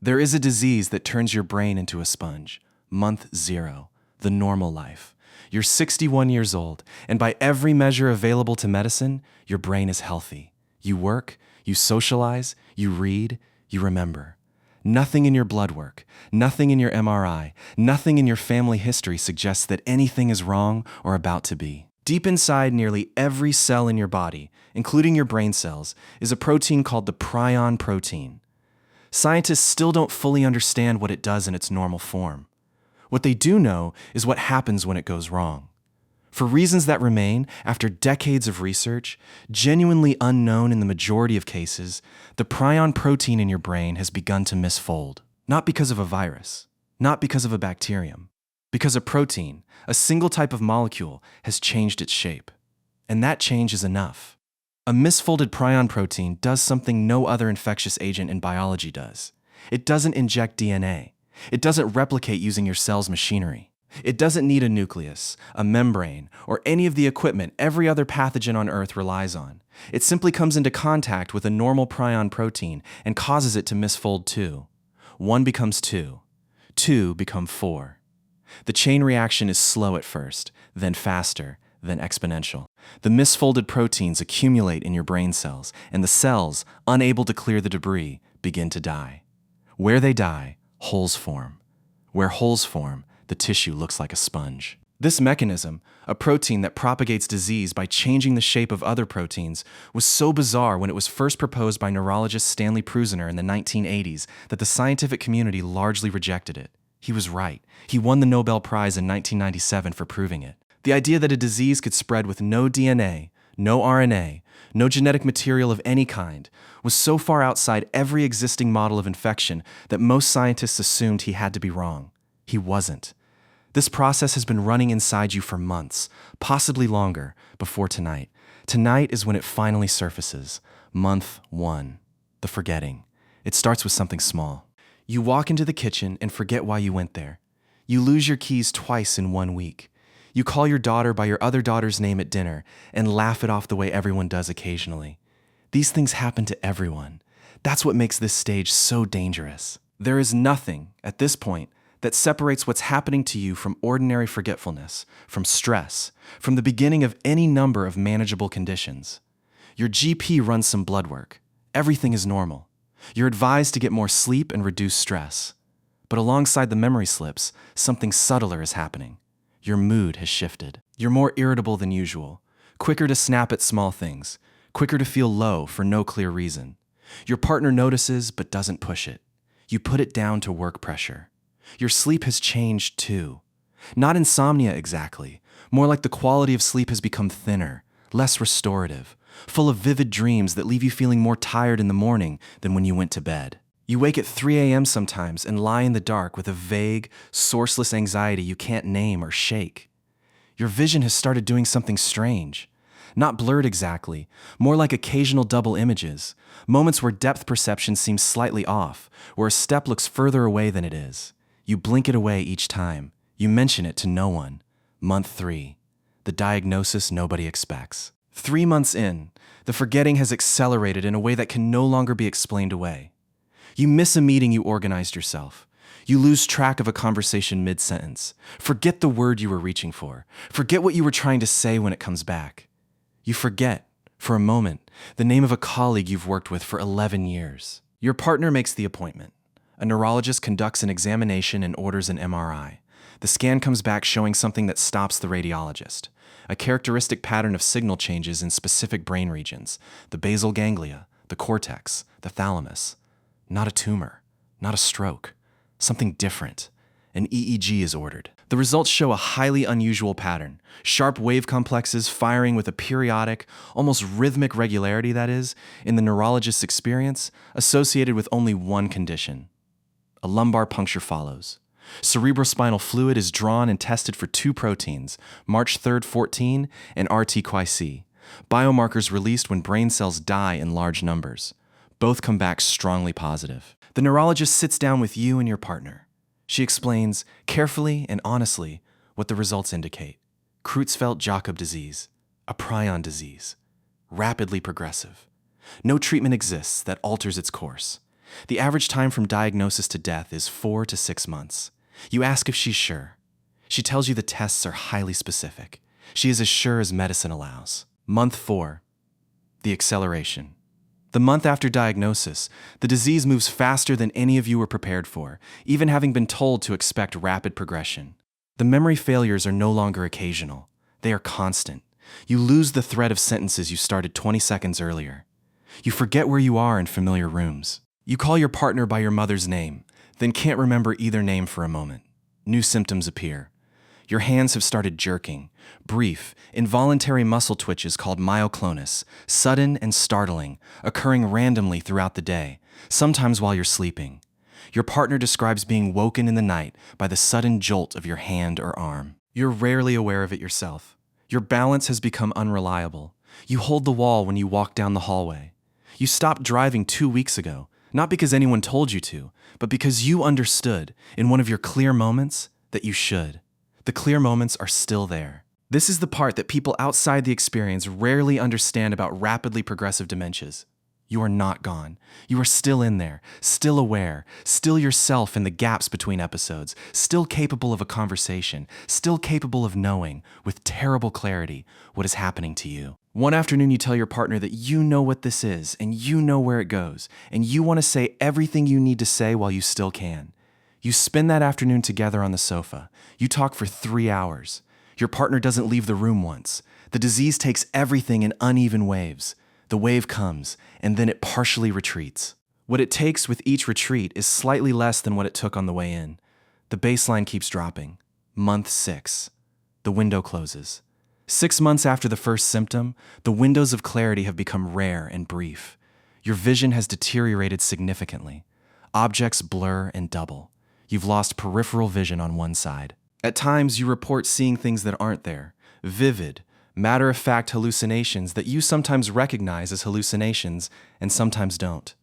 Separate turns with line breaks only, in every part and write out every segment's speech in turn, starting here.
There is a disease that turns your brain into a sponge. Month 0, the normal life. You're 61 years old, and by every measure available to medicine, your brain is healthy. You work, you socialize, you read, you remember. Nothing in your blood work, nothing in your MRI, nothing in your family history suggests that anything is wrong or about to be. Deep inside nearly every cell in your body, including your brain cells, is a protein called the prion protein. Scientists still don't fully understand what it does in its normal form. What they do know is what happens when it goes wrong. For reasons that remain, after decades of research, genuinely unknown in the majority of cases, the prion protein in your brain has begun to misfold. Not because of a virus, not because of a bacterium, because a protein, a single type of molecule, has changed its shape. And that change is enough. A misfolded prion protein does something no other infectious agent in biology does. It doesn't inject DNA. It doesn't replicate using your cell's machinery. It doesn't need a nucleus, a membrane, or any of the equipment every other pathogen on Earth relies on. It simply comes into contact with a normal prion protein and causes it to misfold too. 1 becomes 2. 2 become 4. The chain reaction is slow at first, then faster, then exponential. The misfolded proteins accumulate in your brain cells, and the cells, unable to clear the debris, begin to die. Where they die, holes form. Where holes form, the tissue looks like a sponge. This mechanism, a protein that propagates disease by changing the shape of other proteins, was so bizarre when it was first proposed by neurologist Stanley Prusiner in the 1980s that the scientific community largely rejected it. He was right. He won the Nobel Prize in 1997 for proving it. The idea that a disease could spread with no DNA, no RNA, no genetic material of any kind, was so far outside every existing model of infection that most scientists assumed he had to be wrong. He wasn't. This process has been running inside you for months, possibly longer, before tonight. Tonight is when it finally surfaces. Month 1. The forgetting. It starts with something small. You walk into the kitchen and forget why you went there. You lose your keys twice in 1 week. You call your daughter by your other daughter's name at dinner and laugh it off the way everyone does occasionally. These things happen to everyone. That's what makes this stage so dangerous. There is nothing, at this point, that separates what's happening to you from ordinary forgetfulness, from stress, from the beginning of any number of manageable conditions. Your GP runs some blood work. Everything is normal. You're advised to get more sleep and reduce stress. But alongside the memory slips, something subtler is happening. Your mood has shifted. You're more irritable than usual, quicker to snap at small things, quicker to feel low for no clear reason. Your partner notices but doesn't push it. You put it down to work pressure. Your sleep has changed too. Not insomnia exactly, more like the quality of sleep has become thinner, less restorative, full of vivid dreams that leave you feeling more tired in the morning than when you went to bed. You wake at 3 a.m. sometimes and lie in the dark with a vague, sourceless anxiety you can't name or shake. Your vision has started doing something strange. Not blurred exactly, more like occasional double images, moments where depth perception seems slightly off, where a step looks further away than it is. You blink it away each time. You mention it to no one. Month 3. The diagnosis nobody expects. 3 months in, the forgetting has accelerated in a way that can no longer be explained away. You miss a meeting you organized yourself. You lose track of a conversation mid-sentence. Forget the word you were reaching for. Forget what you were trying to say when it comes back. You forget, for a moment, the name of a colleague you've worked with for 11 years. Your partner makes the appointment. A neurologist conducts an examination and orders an MRI. The scan comes back showing something that stops the radiologist. A characteristic pattern of signal changes in specific brain regions, the basal ganglia, the cortex, the thalamus. Not a tumor, not a stroke, something different. An EEG is ordered. The results show a highly unusual pattern, sharp wave complexes firing with a periodic, almost rhythmic regularity, that is, in the neurologist's experience, associated with only one condition. A lumbar puncture follows. Cerebrospinal fluid is drawn and tested for 2 proteins, March 3rd 14 and RT-QIC, biomarkers released when brain cells die in large numbers. Both come back strongly positive. The neurologist sits down with you and your partner. She explains, carefully and honestly, what the results indicate. Creutzfeldt-Jakob disease, a prion disease, rapidly progressive. No treatment exists that alters its course. The average time from diagnosis to death is 4 to 6 months. You ask if she's sure. She tells you the tests are highly specific. She is as sure as medicine allows. Month 4. The acceleration. The month after diagnosis, the disease moves faster than any of you were prepared for, even having been told to expect rapid progression. The memory failures are no longer occasional. They are constant. You lose the thread of sentences you started 20 seconds earlier. You forget where you are in familiar rooms. You call your partner by your mother's name, then can't remember either name for a moment. New symptoms appear. Your hands have started jerking, brief, involuntary muscle twitches called myoclonus, sudden and startling, occurring randomly throughout the day, sometimes while you're sleeping. Your partner describes being woken in the night by the sudden jolt of your hand or arm. You're rarely aware of it yourself. Your balance has become unreliable. You hold the wall when you walk down the hallway. You stopped driving 2 weeks ago, not because anyone told you to, but because you understood, in one of your clear moments, that you should. The clear moments are still there. This is the part that people outside the experience rarely understand about rapidly progressive dementias. You are not gone. You are still in there, still aware, still yourself in the gaps between episodes, still capable of a conversation, still capable of knowing, with terrible clarity, what is happening to you. One afternoon you tell your partner that you know what this is, and you know where it goes, and you want to say everything you need to say while you still can. You spend that afternoon together on the sofa. You talk for 3 hours. Your partner doesn't leave the room once. The disease takes everything in uneven waves. The wave comes, and then it partially retreats. What it takes with each retreat is slightly less than what it took on the way in. The baseline keeps dropping. Month 6. The window closes. 6 months after the first symptom, the windows of clarity have become rare and brief. Your vision has deteriorated significantly. Objects blur and double. You've lost peripheral vision on one side. At times, you report seeing things that aren't there. Vivid, matter-of-fact hallucinations that you sometimes recognize as hallucinations and sometimes don't.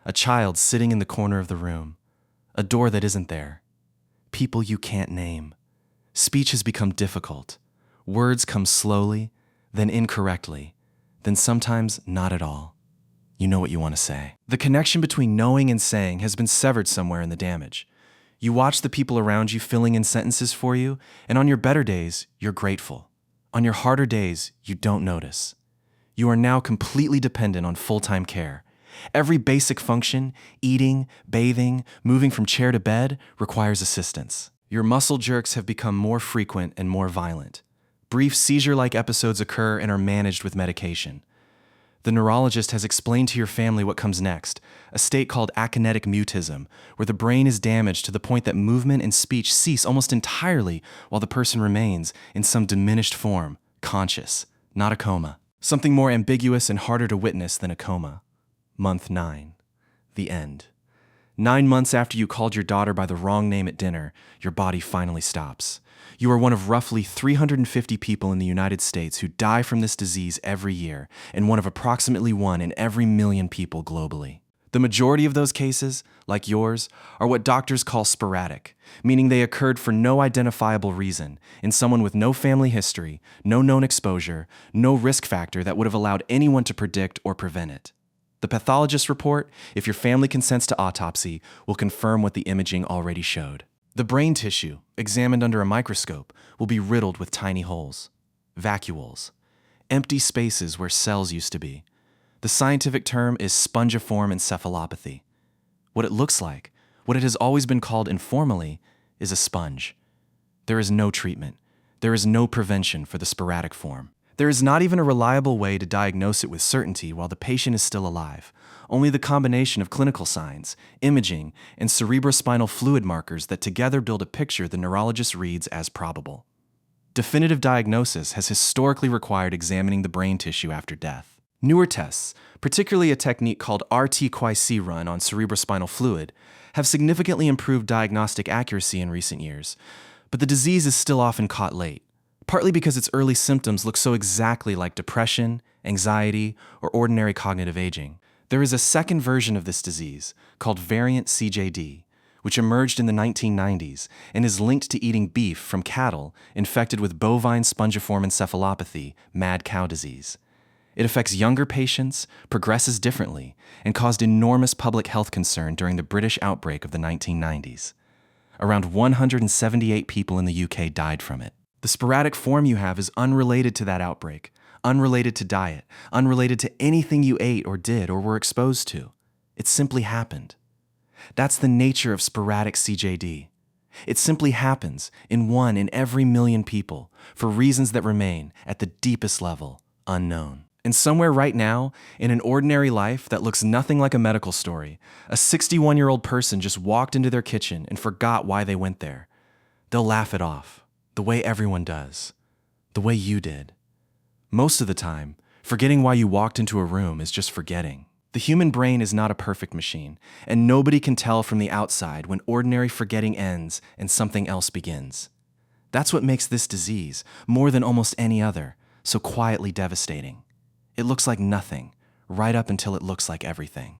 A child sitting in the corner of the room. A door that isn't there. People you can't name. Speech has become difficult. Words come slowly, then incorrectly, then sometimes not at all. You know what you want to say. The connection between knowing and saying has been severed somewhere in the damage. You watch the people around you filling in sentences for you, and on your better days, you're grateful. On your harder days, you don't notice. You are now completely dependent on full-time care. Every basic function, eating, bathing, moving from chair to bed, requires assistance. Your muscle jerks have become more frequent and more violent. Brief seizure-like episodes occur and are managed with medication. The neurologist has explained to your family what comes next, a state called akinetic mutism, where the brain is damaged to the point that movement and speech cease almost entirely while the person remains, in some diminished form, conscious, not a coma. Something more ambiguous and harder to witness than a coma. Month 9. The end. 9 months after you called your daughter by the wrong name at dinner, your body finally stops. You are one of roughly 350 people in the United States who die from this disease every year, and one of approximately 1 in every million people globally. The majority of those cases, like yours, are what doctors call sporadic, meaning they occurred for no identifiable reason, in someone with no family history, no known exposure, no risk factor that would have allowed anyone to predict or prevent it. The pathologist's report, if your family consents to autopsy, will confirm what the imaging already showed. The brain tissue, examined under a microscope, will be riddled with tiny holes, vacuoles, empty spaces where cells used to be. The scientific term is spongiform encephalopathy. What it looks like, what it has always been called informally, is a sponge. There is no treatment. There is no prevention for the sporadic form. There is not even a reliable way to diagnose it with certainty while the patient is still alive. Only the combination of clinical signs, imaging, and cerebrospinal fluid markers that together build a picture the neurologist reads as probable. Definitive diagnosis has historically required examining the brain tissue after death. Newer tests, particularly a technique called RT-QIC run on cerebrospinal fluid, have significantly improved diagnostic accuracy in recent years, but the disease is still often caught late, partly because its early symptoms look so exactly like depression, anxiety, or ordinary cognitive aging. There is a second version of this disease, called variant CJD, which emerged in the 1990s and is linked to eating beef from cattle infected with bovine spongiform encephalopathy, mad cow disease. It affects younger patients, progresses differently, and caused enormous public health concern during the British outbreak of the 1990s. Around 178 people in the UK died from it. The sporadic form you have is unrelated to that outbreak, unrelated to diet, unrelated to anything you ate or did or were exposed to. It simply happened. That's the nature of sporadic CJD. It simply happens in 1 in every million people for reasons that remain, at the deepest level, unknown. And somewhere right now, in an ordinary life that looks nothing like a medical story, a 61-year-old person just walked into their kitchen and forgot why they went there. They'll laugh it off, the way everyone does, the way you did. Most of the time, forgetting why you walked into a room is just forgetting. The human brain is not a perfect machine, and nobody can tell from the outside when ordinary forgetting ends and something else begins. That's what makes this disease, more than almost any other, so quietly devastating. It looks like nothing, right up until it looks like everything.